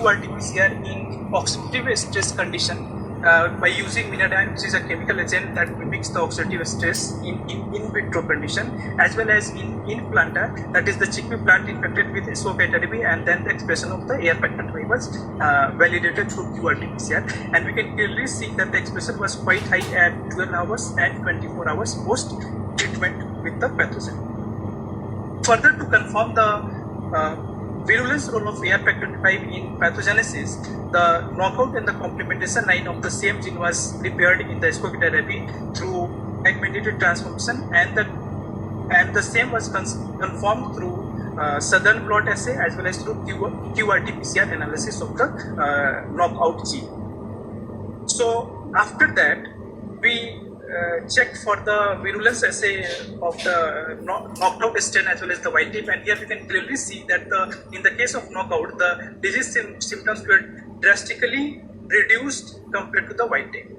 qRT-PCR in oxidative stress condition by using vinadione, which is a chemical agent that mimics the oxidative stress in vitro condition, as well as in planta, that is the chickpea plant infected with SO-beta-DB, and then the expression of the air packet was validated through qRT-PCR, and we can clearly see that the expression was quite high at 12 hours and 24 hours post treatment with the pathogen. Further, to confirm the virulence role of AR-Pac25 in pathogenesis, the knockout and the complementation line of the same gene was prepared in the SO-beta-DB through mediated transformation, and the same was confirmed through southern blot assay as well as through qRT-PCR analysis of the knockout gene. So after that, we checked for the virulence assay of the knocked out strain as well as the wild type, and here we can clearly see that in the case of knockout, the disease symptoms were drastically reduced compared to the wild type.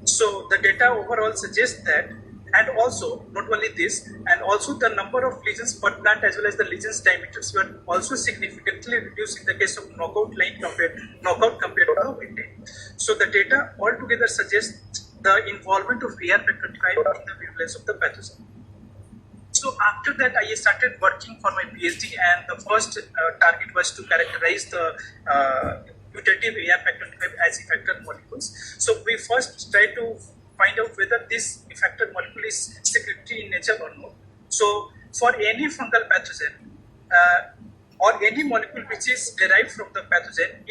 So the data overall suggests that, and also not only this, and also the number of lesions per plant as well as the lesions diameters were also significantly reduced in the case of knockout compared to the wild type. So the data altogether suggests the involvement of AR-Pac25 in the virulence of the pathogen. So after that, I started working for my PhD, and the first target was to characterize the mutative AR-Pac25 as effector molecules. So we first tried to find out whether this effector molecule is secretory in nature or not. So for any fungal pathogen or any molecule which is derived from the pathogen,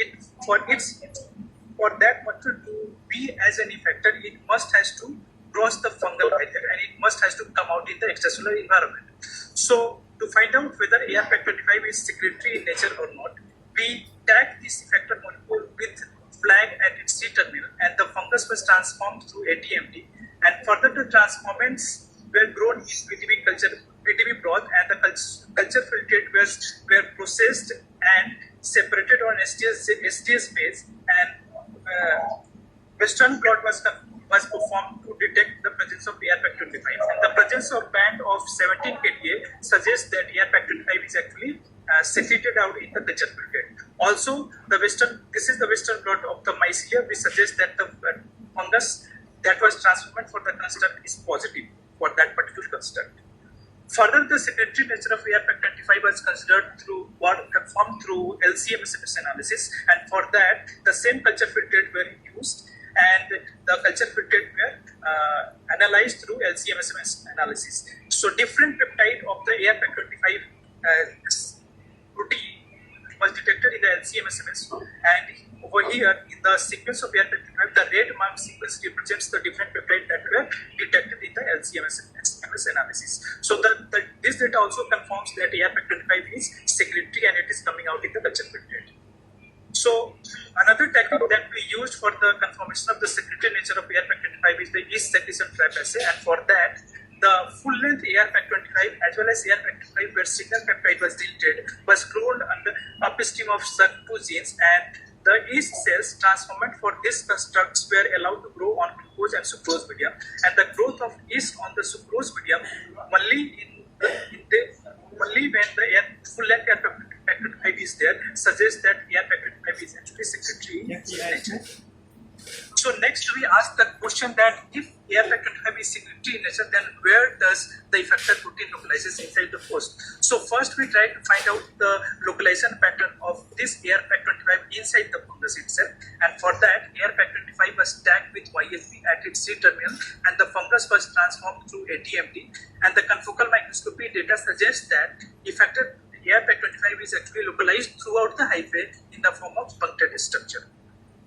for that molecule to be as an effector, it must has to cross the fungal barrier and it must has to come out in the extracellular environment. So to find out whether AR-Pac25 is secretory in nature or not, we tagged this effector molecule with flag at its C-terminal, and the fungus was transformed through ATMD, and further the transformants were grown in PTB broth, and the culture filtrate were processed and separated on STS base, and Western blot was performed to detect the presence of AR-Pac25, and the presence of band of 17 kDa suggests that AR-Pac25 is actually secreted out in the culture filtrate. Also, this is the Western blot of the mice here, which suggests that the fungus that was transformed for the construct is positive for that particular construct. Further, the secretory nature of AR-Pac25 was considered confirmed through LC-MS analysis, and for that, the same culture filtrate were used, and the culture filtrate were analyzed through LC-MS analysis. So, different peptide of the AR-Pac25 protein was detected in the LC-MS, and over here in the sequence of AR-Pac25, the red marked sequence represents the different peptides that were detected in the LC-MS analysis. So this data also confirms that AR-Pac25 is secretory and it is coming out in the culture filtrate. So another technique that we used for the confirmation of the secretory nature of AR-Pac25 is the yeast secretion trap assay, and for that, the full-length AR-Pac25 as well as AR-Pac25 where signal peptide was deleted was grown under upstream of SUG2 genes, and the yeast cells transformed for these constructs were allowed to grow on glucose and sucrose medium, and the growth of yeast on the sucrose medium only when the full-length AR-Pac25 is there suggests that AR-Pac25 is actually secretory in nature. So next we ask the question that if AR-Pac25 is secretory in nature, then where does the effector protein localizes inside the host? So first we try to find out the localization pattern of this AR-Pac25 inside the fungus itself, and for that AR-Pac25 was tagged with YFP at its C-terminal, and the fungus was transformed through ATMD, and the confocal microscopy data suggests that effector AR-Pac25 is actually localized throughout the hyphae in the form of punctate structure.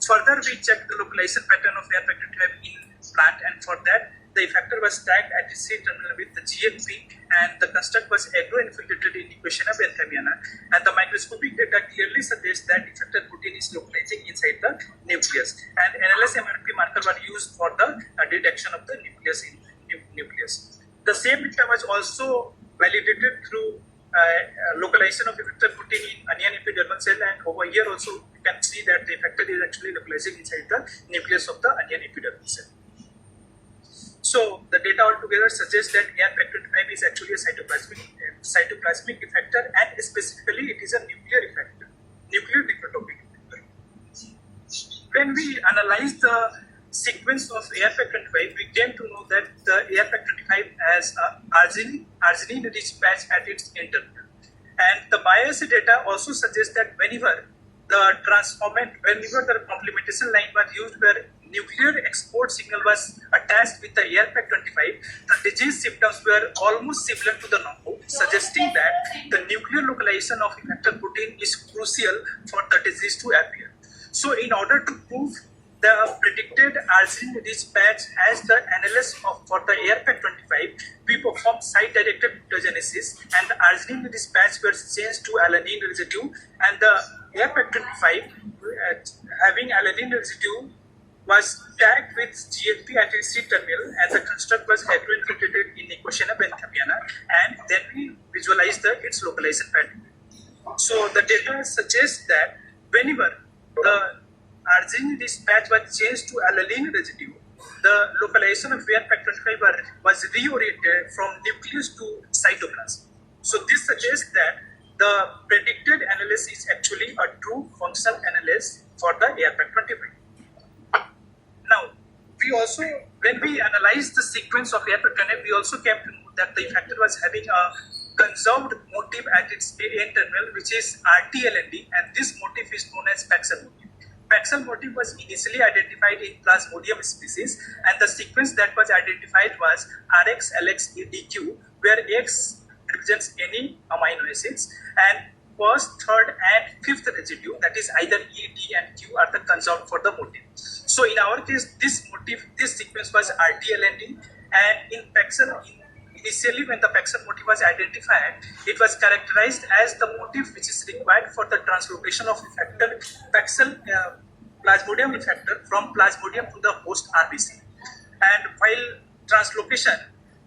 Further, we checked the localization pattern of AR-Pac25 in plant, and for that, the effector was tagged at the C-terminal with the GFP, and the construct was agro-infiltrated in Equation of Anthemiana, and the microscopic data clearly suggests that effector protein is localizing inside the nucleus, and NLS-MRP marker were used for the detection of the nucleus. The same data was also validated through localization of effector protein in onion epidermal cell, and over here also you can see that the effector is actually localizing inside the nucleus of the onion epidermal cell. So the data altogether suggests that AR-Pac25 is actually a cytoplasmic effector, and specifically it is a nuclear effector, nuclear necrotropic effector. when we analyze the sequence of ARPAC25, we came to know that the ARPAC25 has arginine-rich patch at its interval. And the biopsy data also suggests that whenever the complementation line was used where nuclear export signal was attached with the ARPAC25, the disease symptoms were almost similar to the knockout, suggesting that the nuclear localization of effector protein is crucial for the disease to appear. So in order to prove the predicted arginine-rich patch as the analysis for the ARPAC25, we performed site-directed mutagenesis, and the arginine-rich patch was changed to alanine residue, and the ARPAC25 having alanine residue was tagged with GFP at its C-terminal, and the construct was heteroinfiltrated in Equatiana benthapiana, and then we visualized its localization pattern. So the data suggests that whenever the arginine-rich patch was changed to alanine residue, the localization of ARPAC25 was reoriented from nucleus to cytoplasm. So this suggests that the predicted analysis is actually a true functional analysis for the ARPAC25. Now, when we analyzed the sequence of ARPAC25, we also came to know that the effector was having a conserved motif at its N-terminal, which is RTLND, and this motif is known as Paxel motif. Paxel motif was initially identified in Plasmodium species, and the sequence that was identified was RX, LX, EDQ, where X represents any amino acids, and first, third, and fifth residue, that is either E, D, and Q, are the conserved for the motif. So in our case, this sequence was RTLND, and in Paxel, initially when the Paxel motif was identified, it was characterized as the motif which is required for the translocation of effector Paxel Plasmodium effector from Plasmodium to the host RBC. And while translocation,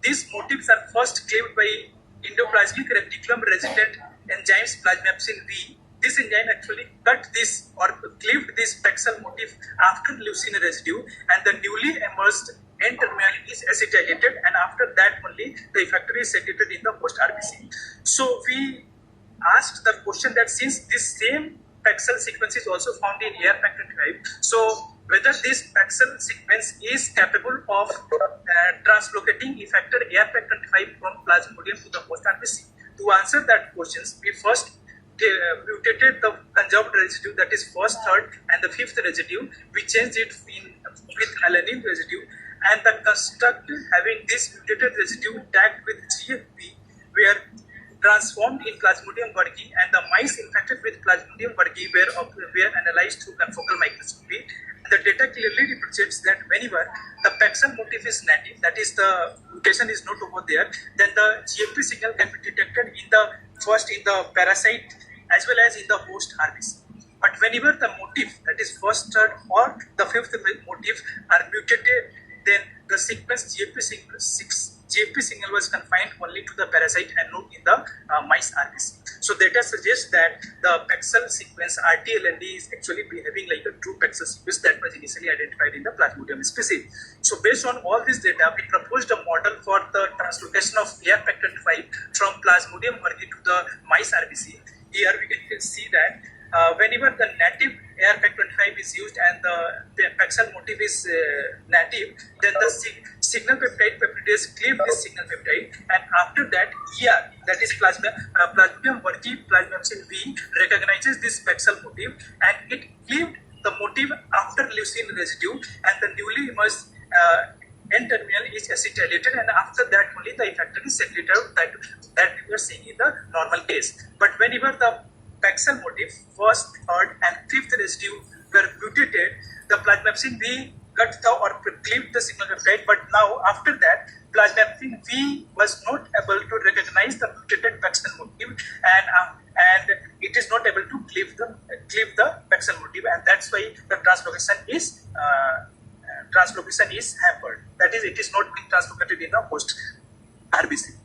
these motifs are first cleaved by endoplasmic reticulum resident enzymes plasmapsin V. This enzyme actually cut this or cleaved this Paxel motif after leucine residue, and the newly emerged N-terminal is acetylated, and after that only the effector is secreted in the host RBC. So we asked the question that since this same Paxel sequence is also found in ARPAC25, so whether this Paxel sequence is capable of translocating effector ARPAC25 from Plasmodium to the host RBC. To answer that question, we first mutated the conserved residue, that is first, third, and the fifth residue. We changed it with alanine residue, and the construct having this mutated residue tagged with GFP were transformed in Plasmodium burgii, and the mice infected with Plasmodium burgii were analyzed through confocal microscopy. The data clearly represents that whenever the Paxel motif is native, that is the mutation is not over there, then the GFP signal can be detected in the parasite as well as in the host RBC. But whenever the motif, that is first, third, or the fifth motif are mutated, then the sequence GFP signal was confined only to the parasite and not in the mice RBC. So data suggests that the Paxel sequence RTLND is actually behaving like a true Paxel sequence that was initially identified in the Plasmodium species. So based on all this data, we proposed a model for the translocation of ARPAC25 from Plasmodium burgii to the mice RBC. Here we can see that whenever the native ARPAC25 is used and the Paxel motif is native, then the signal peptidase cleave this signal peptide, and after that ER, that is Plasmodium burgii plasmapsin V, recognizes this Paxel motif, and it cleaved the motif after leucine residue, and the newly emerged N-terminal is acetylated, and after that only the effector is secreted that we are seeing in the normal case. But whenever the Paxel motif, first, third, and fifth residue were mutated, the plasmapsin V cut or cleaved the signal peptide, but now after that, plasmapsin V was not able to recognize the mutated Paxel motif, and it is not able to cleave the Paxel motif, and that's why the translocation is hampered. That is, it is not being translocated in the host RBC.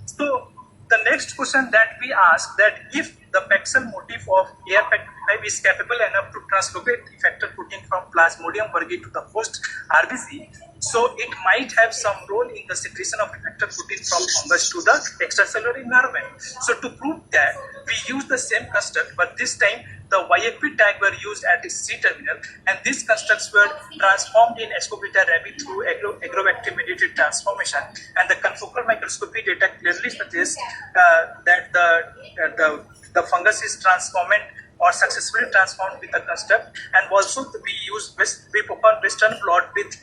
So the next question that we ask, that if the Paxel motif of ARPAC25 is capable enough to translocate effector protein from Plasmodium burgii to the host RBC, so it might have some role in the secretion of effector protein from fungus to the extracellular environment. So to prove that, we used the same construct, but this time the YFP tag were used at its C terminal, and these constructs were transformed in Escopita rabi through agrovector mediated transformation. And the confocal microscopy data clearly suggests that the fungus is transformed or successfully transformed with the construct. And also we perform Western blot with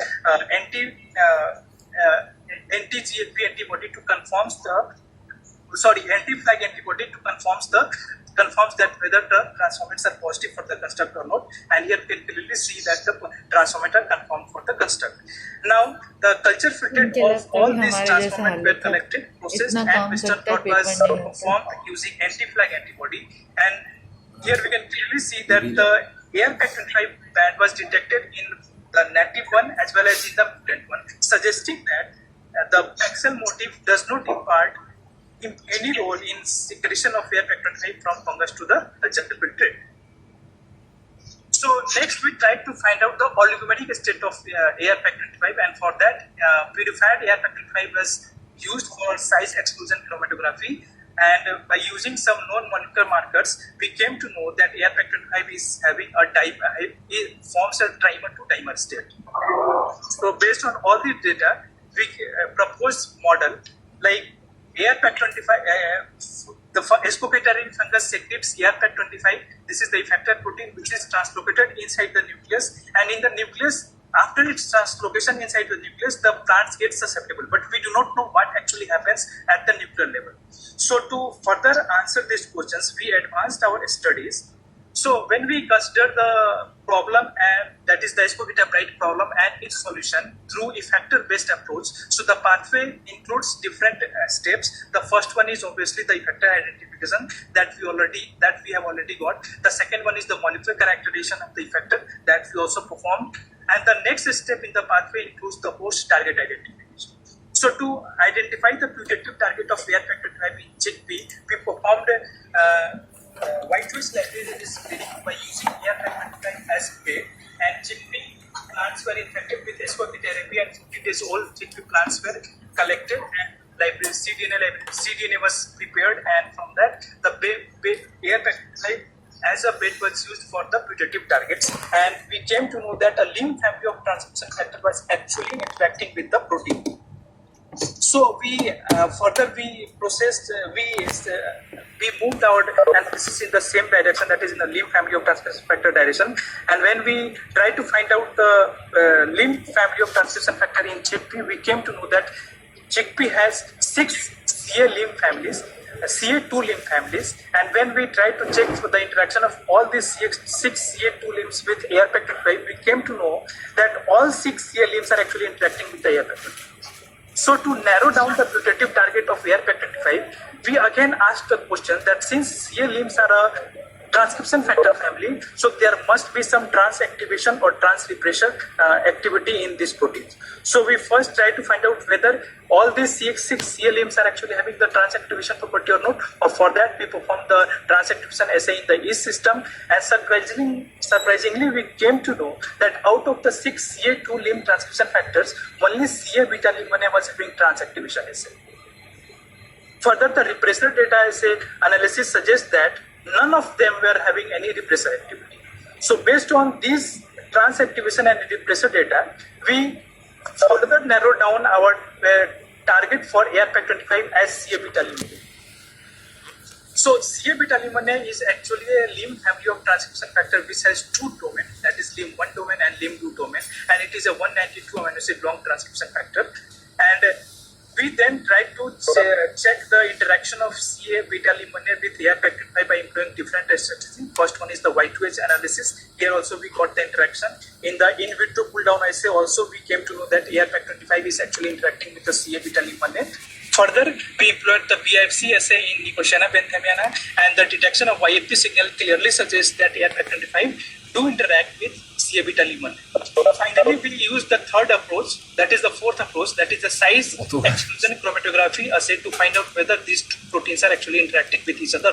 anti-GFP antibody to anti-flag antibody to confirms that whether the transformants are positive for the construct or not. And here we can clearly see that the transformant are confirmed for the construct. Now the culture filtered of all these transformants were collected, processed, and Western blot was performed using anti-flag antibody. And here we can clearly see that the AR-Pac25 band was detected in the native one as well as in the mutant one, suggesting that the axel motif does not impart any role in secretion of AR-Pac25 from fungus to the culture filtrate. So next we tried to find out the oligomeric state of AR-Pac25, and for that purified AR-Pac25 was used for size exclusion chromatography. And by using some known molecular markers, we came to know that AR-Pac25 is having it forms a trimer to dimer state. So based on all the data, we proposed model like AR-Pac25, the Escopitarian fungus secretes AR-Pac25. This is the effector protein which is translocated inside the nucleus, and in the nucleus, after its translocation inside the nucleus, the plants get susceptible, but we do not know what actually happens at the nuclear level. So to further answer these questions, we advanced our studies. So when we consider the problem, and that is the Escopita bright problem and its solution through effector-based approach, so the pathway includes different steps. The first one is obviously the effector identification that we have already got. The second one is the molecular characterization of the effector that we also performed. And the next step in the pathway includes the host target identification. So to identify the putative target of AR-Pac25 in chickpea, we performed white twist library screening by using AR-Pac25 as bait, and chickpea plants were infected with Escopita rabi, and 50 days old chickpea plants were collected and cDNA was prepared, and from that the AR-Pac25 as a bait was used for the putative targets, and we came to know that a limb family of transcription factor was actually interacting with the protein. So we processed, we moved our analysis in the same direction, that is in the limb family of transcription factor direction. And when we tried to find out the limb family of transcription factor in chickpea, we came to know that chickpea has 6 CA limb families, CA2 limb families, and when we tried to check for the interaction of all these 6 CA2 limbs with AR-Pac25, we came to know that all 6 CA limbs are actually interacting with the AR-Pac25. So to narrow down the putative target of AR-Pac25, we again asked the question that since CA limbs are a transcription factor family, so there must be some trans-activation or trans-repression activity in these proteins. So we first try to find out whether all these 6 CA limbs are actually having the trans-activation property or not. Or for that, we perform the trans-activation assay in the yeast system, and surprisingly, we came to know that out of the 6 CA2 limb transcription factors, only CA beta limb 1 was having trans-activation assay. Further, the repressor data assay analysis suggests that none of them were having any repressor activity. So based on these trans-activation and repressor data, we further narrowed down our target for AR-Pac25 as CA beta limb. So CA beta limb 1 is actually a limb family of transcription factor which has 2 domains, that is limb 1 domain and limb 2 domain, and it is a 192 amino acid long transcription factor. And we then tried to check the interaction of CA beta limb 1 with AR-Pac25 by employing different strategies. First one is the white wedge analysis. Here also we got the interaction. In the in vitro pull down assay also we came to know that AR-Pac25 is actually interacting with the CA beta limb 1. Further, we employed the BIFC assay in Nicotiana benthamiana, and the detection of YFP signal clearly suggests that AR-Pac25 do interact with CA beta limb 1. Finally, we use the third approach, that is the fourth approach, that is the size exclusion chromatography assay to find out whether these 2 proteins are actually interacting with each other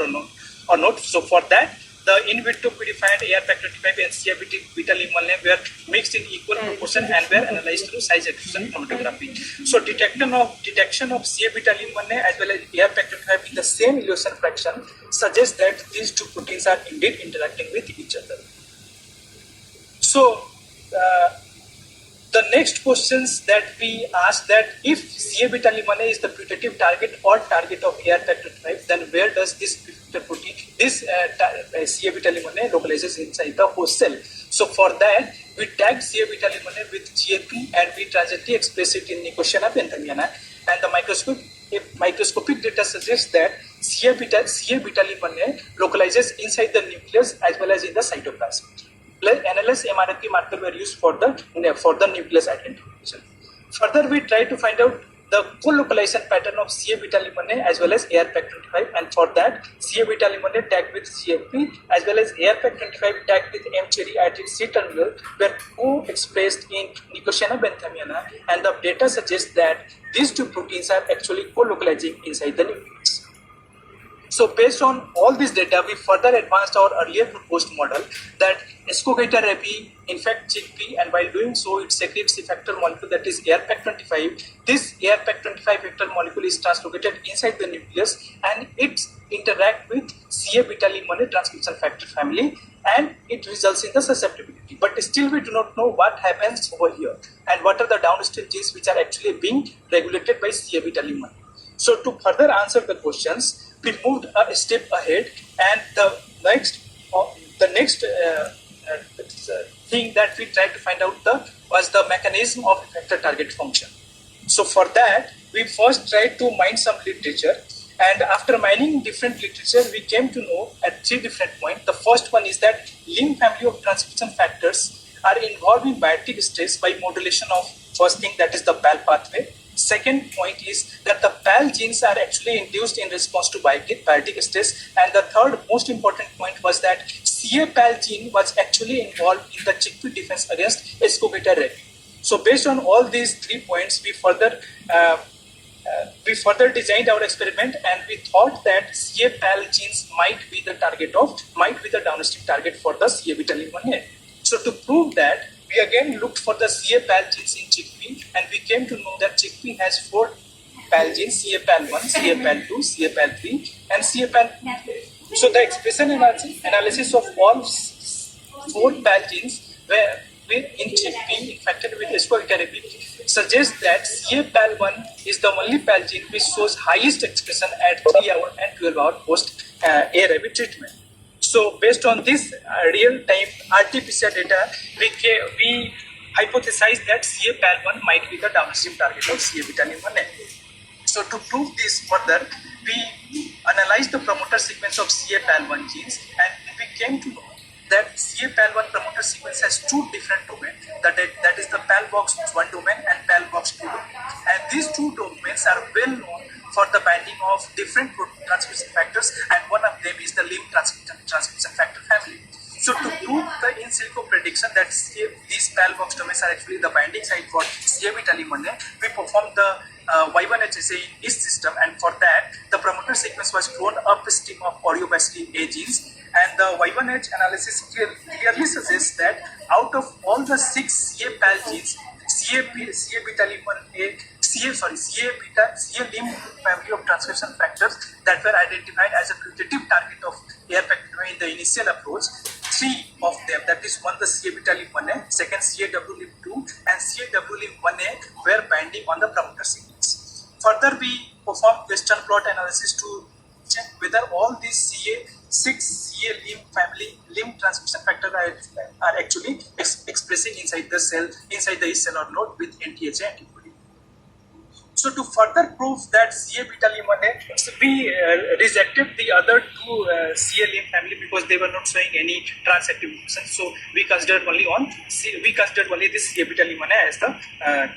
or not. So for that, the in vitro purified AR-Pac25 and CA-beta-lim1 were mixed in equal proportion and were analyzed through size exclusion chromatography. So detection of CA-beta-lim1 as well as AR-Pac25 in the same elution fraction suggests that these two proteins are indeed interacting with each other. So the next questions that we ask that if CA-beta-lim1 is the putative target or target of AR-Pac25, then where does this protein, this CA-beta-lim1 localizes inside the host cell? So for that, we tag CA-beta-lim1 with GFP and we transiently express it in Nicotiana benthamiana, and the microscopic data suggests that CA-beta-lim1 localizes inside the nucleus as well as in the cytoplasm. NLS MRP marker were used for the nucleus identification. Further, we try to find out the co-localization pattern of CA-beta-lim1 as well as AR-Pac25, and for that CA-beta-lim1 tagged with CFP as well as AR-Pac25 tagged with M-cherry-added C-terminal were co-expressed in Nicotiana benthamiana, and the data suggests that these two proteins are actually co-localizing inside the nucleus. So based on all this data, we further advanced our earlier proposed model that Ascogator rabi infects chickpea, and while doing so, it secretes effector molecule that is AR-Pac25. This AR-Pac25 vector molecule is translocated inside the nucleus and it interacts with CA-beta-lim1 transcription factor family, and it results in the susceptibility. But still we do not know what happens over here and what are the downstream genes which are actually being regulated by CA-beta-lim1. So to further answer the questions, we moved a step ahead, and the next thing that we tried to find out was the mechanism of effector target function. So for that, we first tried to mine some literature, and after mining different literature, we came to know at 3 different points. The first one is that lim family of transcription factors are involved in biotic stress by modulation of first thing, that is the PAL pathway. Second point is that the PAL genes are actually induced in response to biotic stress, and the third most important point was that CA-PAL gene was actually involved in the chickpea defense against Ascogator rabi. So based on all these 3 points, we further designed our experiment, and we thought that CA-PAL genes might be the downstream target for the CA-beta-lim1. So to prove that, we again looked for the CA-PAL genes in chickpea, and we came to know that chickpea has 4 PAL genes: CA-PAL1, CA-PAL2, CA-PAL3, and CA-PAL. So the expression analysis of all 4 PAL genes in chickpea infected with Ascogator rabi suggests that CA-PAL1 is the only PAL gene which shows highest expression at 3 hour and 12 hour post rabi treatment. So based on this real-time RT-PCR data, we hypothesized that CA-PAL1 might be the downstream target of CA-beta-lim1. So to prove this further, we analyzed the promoter sequence of CA-PAL1 genes, and we came to know that CA-PAL1 promoter sequence has 2 different domains, that is the PAL box 1 domain and PAL box 2 domain. And these 2 domains are well known for the binding of different transcription factors, and one of them is the lim transcription factor family. So to prove the in silico prediction that these PAL box domains are actually the binding site for CA-beta-lim1, we performed the Y1HSA in each system, and for that the promoter sequence was cloned upstream of aureobacillin A genes, and the Y1H analysis clearly suggests that out of all the 6 CA-PAL genes, CA-beta-lim1A, CA-lim family of transcription factors that were identified as a putative target of AR-Pac25 in the initial approach, 3 of them, that is one the CA-beta-lim1A, second CA-W-lim2, and CA-W-lim1A were binding on the promoter sequence. Further, we performed Western blot analysis to check whether all these 6 CA-lim family lim transcription factors are actually expressing inside the cell, inside the yeast cell or not, with NTHA antibody. So to further prove that CA-beta-lim1A, we rejected the other 2 CA-lim family because they were not showing any transactive mutation. So we considered only this CA-beta-lim1A as the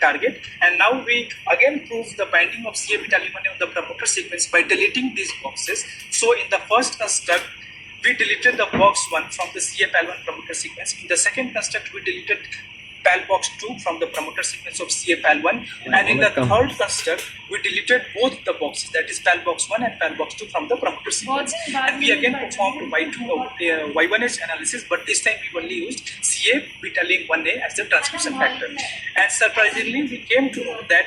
target. And now we again prove the binding of CA-beta-lim1A on the promoter sequence by deleting these boxes. So in the first construct, we deleted the box 1 from the CA-PAL1 promoter sequence. In the second construct, we deleted PAL box 2 from the promoter sequence of CA-PAL1, and in the third construct we deleted both the boxes, that is PAL box 1 and PAL box 2 from the promoter sequence, and we again performed Y1H analysis, but this time we only used CA beta link 1A as the transcription factor, and surprisingly we came to know that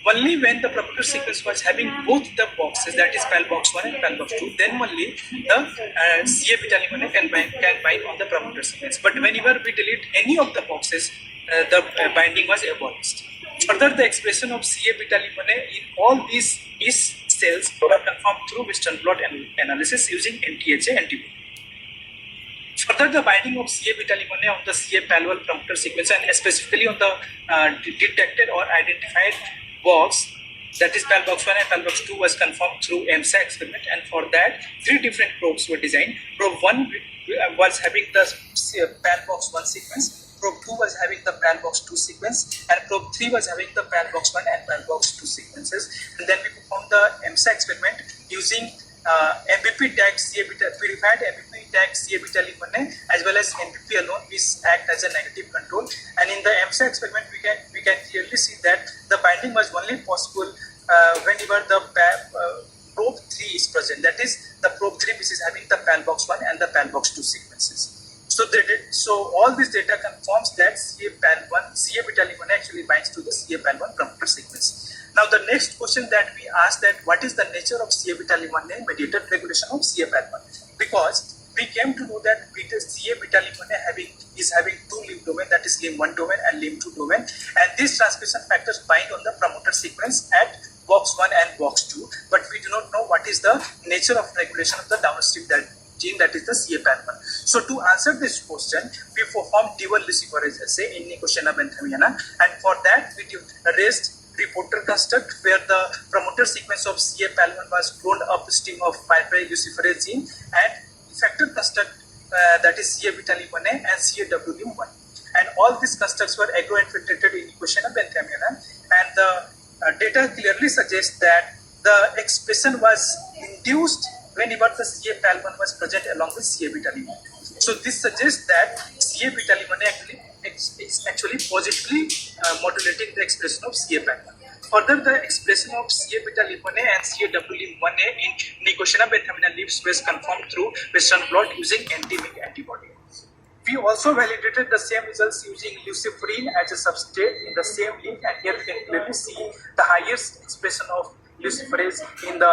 only when the promoter sequence was having both the boxes, that is PAL box 1 and PAL box 2, then only the CA beta link 1A can bind on the promoter sequence. But whenever we delete any of the boxes, the binding was abolished. Further, the expression of CA beta link 1A in all these cells were confirmed through Western blot analysis using NTHA antibody. Further, the binding of CA beta link 1A on the CA-PAL1 promoter sequence, and specifically on the detected or identified box, that is PAL box 1 and PAL box 2, was confirmed through EMSA experiment, and for that 3 different probes were designed. Probe 1 was having the PAL box 1 sequence, probe 2 was having the PAL box 2 sequence, and probe 3 was having the PAL box 1 and PAL box 2 sequences. And then we performed the EMSA experiment using MVP tagged CA beta, purified MVP tagged CA beta link 1A as well as MVP alone, which act as a negative control. And in the EMSA experiment, we can clearly see that the binding was only possible whenever the probe 3 is present. That is the probe 3 which is having the PAL box 1 and the PAL box 2 sequences. So all this data confirms that CA beta link 1A actually binds to the CA-PAL1 promoter sequence. Now the next question that we asked, that what is the nature of CA beta link 1A mediated regulation of CA-PAL1? Because we came to know that CA beta link 1A is having 2 limb domain, that is limb 1 domain and limb 2 domain, and these transcription factors bind on the promoter sequence at box 1 and box 2, but we do not know what is the nature of regulation of the downstream gene, that is the CA-PAL1. So to answer this question, we performed dual luciferase assay in Nicotiana benthamiana, and for that we raised reporter construct where the promoter sequence of CA-PAL1 was cloned upstream of pyruvate luciferase gene, and effector construct that is CA beta link 1A and CAW limb 1. And all these constructs were agro-infiltrated in Nicotiana benthamiana, and the data clearly suggests that the expression was induced whenever the CA-PAL1 was present along with CA beta link 1. So this suggests that CA beta link 1A is actually positively modulating the expression of CA-PAL1. Further, the expression of CA beta link 1A and CAW limb 1A in Nicotiana benthamiana leaves was confirmed through Western blot using anti-MYC antibody. We also validated the same results using luciferin as a substrate in the same link, and here we can clearly see the highest expression of luciferase in the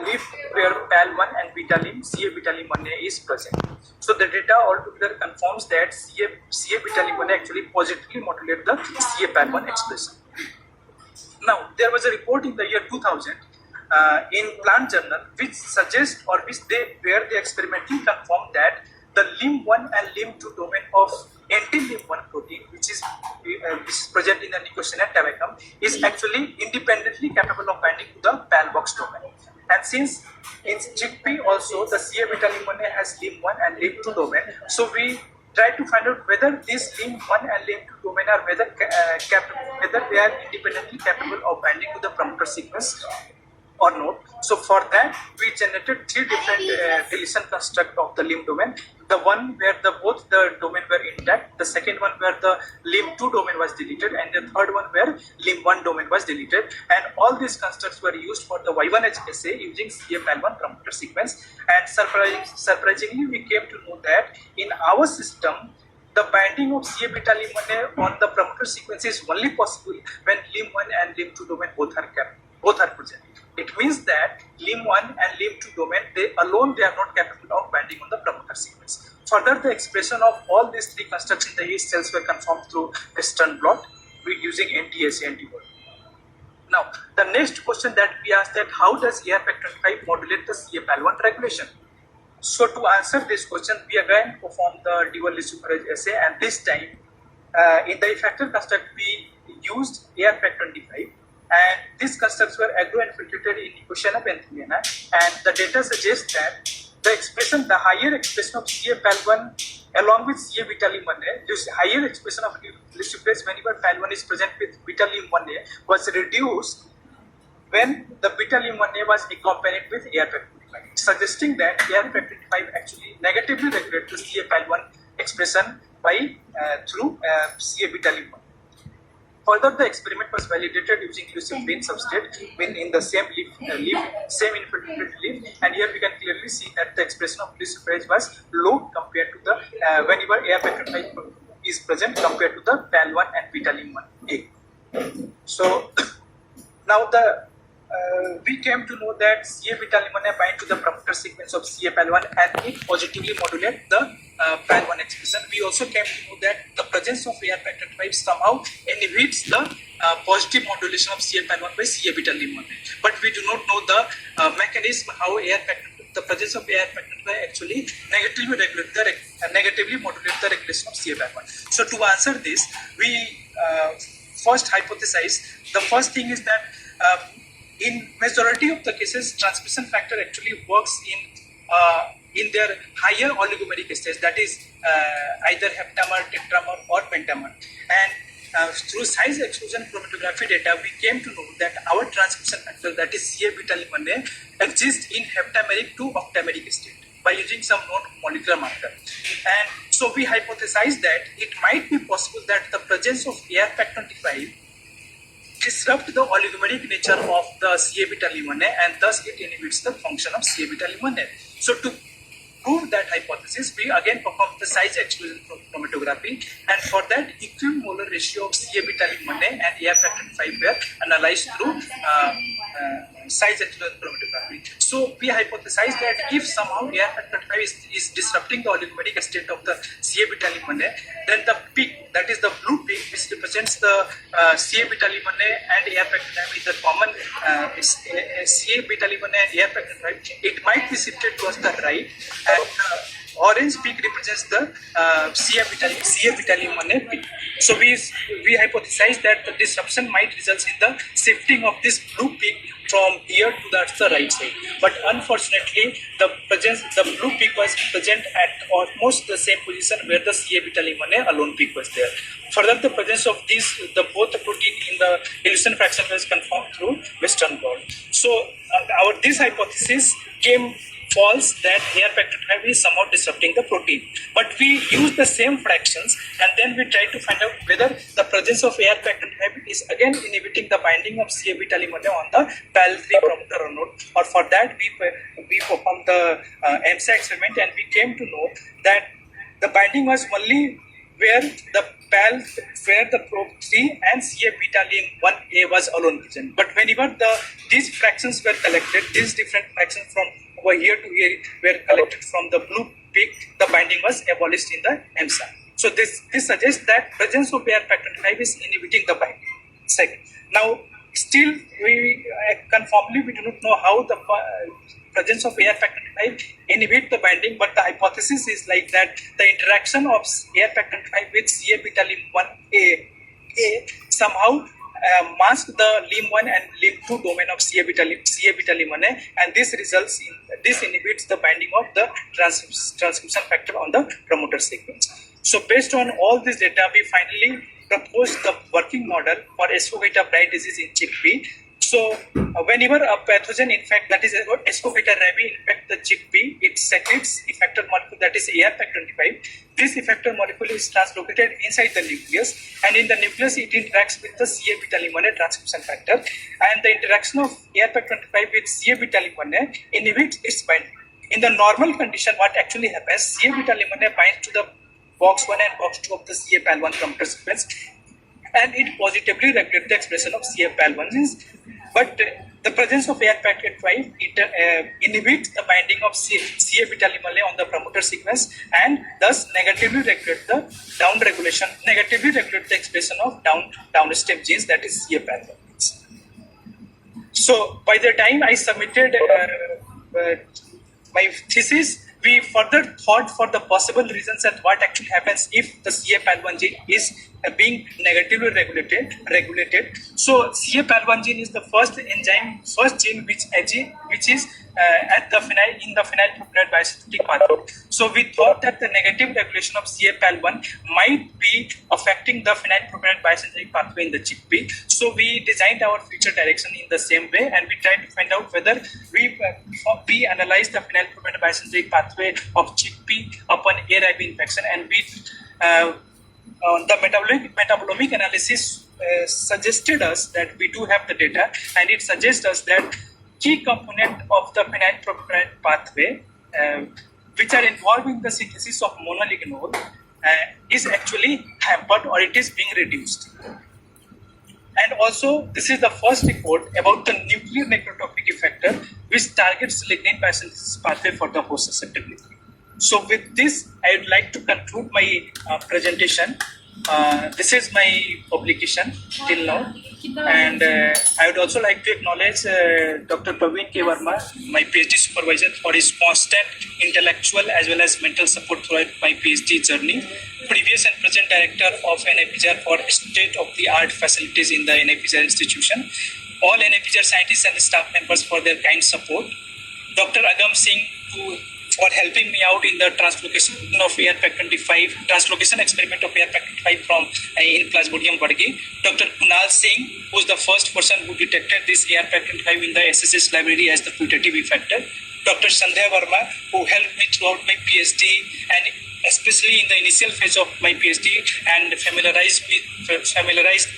leaf where PAL1 and beta limb, CA beta limb 1A is present. So the data altogether confirms that CA beta limb 1A actually positively modulate the CA-PAL1 expression. Now, there was a report in the year 2000 in Plant Journal which suggests, or where they experimentally confirmed that the limb 1 and limb 2 domain of anti-limb 1 protein, which is present in the Nicotiana tabacum, is actually independently capable of binding to the PAL box domain. And since in chickpea also the CA beta limb 1A has limb 1 and limb 2 domain, so we try to find out whether this limb 1 and limb 2 domain are whether they are independently capable of binding to the promoter sequence or not. So for that we generated 3 different deletion construct of the limb domain. The one where both the domain were intact, the second one where the limb 2 domain was deleted, and the third one where limb 1 domain was deleted. And all these constructs were used for the Y1H assay using CA-PAL1 promoter sequence. And surprisingly, we came to know that in our system, the binding of CA beta limb 1A on the promoter sequence is only possible when limb 1 and limb 2 domain both are present. It means that limb 1 and limb 2 domain, they are not capable of binding on the promoter sequence. Further, the expression of all these 3 constructs in the yeast cells were confirmed through Western blot using NTHA antibody. Now, the next question that we asked, that how does AR-Pac25 modulate the CA-PAL1 regulation? So to answer this question, we again performed the dual luciferase assay, and this time in the effector construct we used AR-Pac25. And these constructs were agro-infiltrated in Nicotiana benthamiana, and the data suggests that the higher expression of CA-PAL1 along with CA beta limb 1A, this higher expression of luciferase whenever PAL1 is present with beta limb 1A was reduced when the beta limb 1A was accompanied with AR-Pac25, suggesting that AR-Pac25 actually negatively regulates the CA-PAL1 expression by through CA beta lim1. Further, the experiment was validated using elusive bean substrate in the same same infiltrated leaf, and here we can clearly see that the expression of luciferase was low compared to the whenever AR factor 5 is present compared to the PAL1 and beta lim1A. So now we came to know that CA beta lim1A bind to the promoter sequence of CA PAL1 and it positively modulates the PAL1 expression. We also came to know that the presence of AR factor 5 somehow inhibits the positive modulation of CA PAL1 by CA beta lim1A. But we do not know the mechanism how the presence of AR factor 5 actually negatively modulates the regulation of CA PAL1. So to answer this, we first hypothesize. The first thing is that in majority of the cases, transmission factor actually works in their higher oligomeric stage, that is either heptamer, tetramer, or pentamer. And through size exclusion chromatography data, we came to know that our transcription factor, that is CA beta lim1A, exists in heptameric to octameric state by using some known molecular marker. And so we hypothesized that it might be possible that the presence of AR factor 25 disrupt the oligomeric nature of the CA beta lim1A, and thus it inhibits the function of CA beta lim1A. So to prove that hypothesis, we again performed the size exclusion chromatography, and for that equimolar ratio of CA beta lim1A and AR factor 5 were analyzed through size exclusion chromatography. So we hypothesized that if somehow AR factor 5 is disrupting the oligomeric state of the CA beta lim1A, then the peak, that is the blue peak, which represents the CA beta lim1A and AR factor 5 is the common CA beta lim1A and AR factor 5, it might be shifted towards the right, and orange peak represents the CA beta lim1A peak. So we hypothesized that the disruption might result in the shifting of this blue peak from here to the right side. But unfortunately, the blue peak was present at almost the same position where the CA beta lim1A alone peak was there. Further, the presence of both the protein in the elution fraction was confirmed through Western blot. So this hypothesis came false, that AR factor 5 is somehow disrupting the protein. But we use the same fractions, and then we try to find out whether the presence of AR factor 5 is again inhibiting the binding of CA beta lim1A on the PAL3 promoter or not. Or for that, we performed the EMSA experiment, and we came to know that the binding was only where the probe 3 and CA beta lim1A was alone present. But whenever these fractions were collected, these different fractions from over here to here were collected from the blue peak, the binding was abolished in the EMSA. So this suggests that presence of AR factor 5 is inhibiting the binding. Second, now still conformably we do not know how the presence of AR factor 5 inhibit the binding, but the hypothesis is like that the interaction of AR factor 5 with CA beta lim1A somehow mask the lim1 and lim2 domain of CA beta lim1A, and this inhibits the binding of the transcription factor on the promoter sequence. So based on all this data, we finally proposed the working model for Escovita blight disease in chickpea. So whenever a pathogen infect, that is Escovita rabi, infect the chickpea, it secretes effector molecule, that is AR factor 25. This effector molecule is translocated inside the nucleus, and in the nucleus it interacts with the CA beta lim1A transcription factor, and the interaction of AR factor 25 with CA beta lim1A inhibits its binding. In the normal condition, what actually happens, CA beta lim1A binds to the box 1 and box 2 of the CA PAL1 promoter sequence, and it positively regulates the expression of CA PAL1 genes. But the presence of AR factor 5 inhibits the binding of CA beta lim1A on the promoter sequence, and thus negatively regulate the expression of downstream genes, that is CA PAL1 genes. So by the time I submitted my thesis, we further thought for the possible reasons and what actually happens if the CA PAL1 gene is being negatively regulated. So CA PAL1 gene is the first gene which is at the in the phenylpropionate biosynthetic pathway. So we thought that the negative regulation of CA PAL1 might be affecting the phenylpropionate biosynthetic pathway in the chickpea. So we designed our future direction in the same way, and we tried to find out whether we analyze the phenylpropionate biosynthetic pathway of chickpea upon ARIB infection, and we the metabolomic analysis suggested us that we do have the data, and it suggests us that key component of the phenylpropionate pathway, which are involving the synthesis of monolignolol, is actually hampered or it is being reduced. And also, this is the first report about the nuclear necrotropic effector, which targets lignin biosynthesis pathway for the host susceptibility. So with this, I would like to conclude my presentation. This is my publication till now. And I would also like to acknowledge Dr. Praveen K. Verma, my PhD supervisor, for his constant intellectual as well as mental support throughout my PhD journey. Previous and present director of NIPJR for state-of-the-art facilities in the NIPJR institution. All NIPJR scientists and staff members for their kind support. Dr. Agam Singh, for helping me out in the translocation of ARPAC-25, translocation experiment of ARPAC-25 from in Plasmodium Vargi. Dr. Kunal Singh, who is the first person who detected this ARPAC-25 in the SSS library as the putative effector. Dr. Sandhya Verma, who helped me throughout my PhD and especially in the initial phase of my PhD and familiarized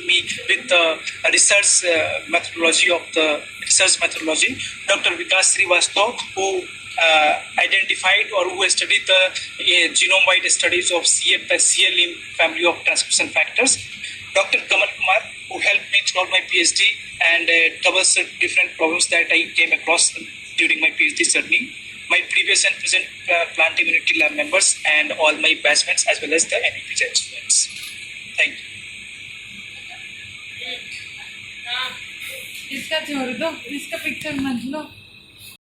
me with the research methodology of the research methodology. Dr. Vikas Sreenevashan, who identified or who studied the genome-wide studies of CLIM family of transcription factors. Dr. Kamal Kumar, who helped me throughout my PhD and troubleshoot different problems that I came across during my PhD journey. My previous and present plant immunity lab members and all my batchmates as well as the NIPJR students. Thank you. इसका छोड़ दो, इसका picture मत लो.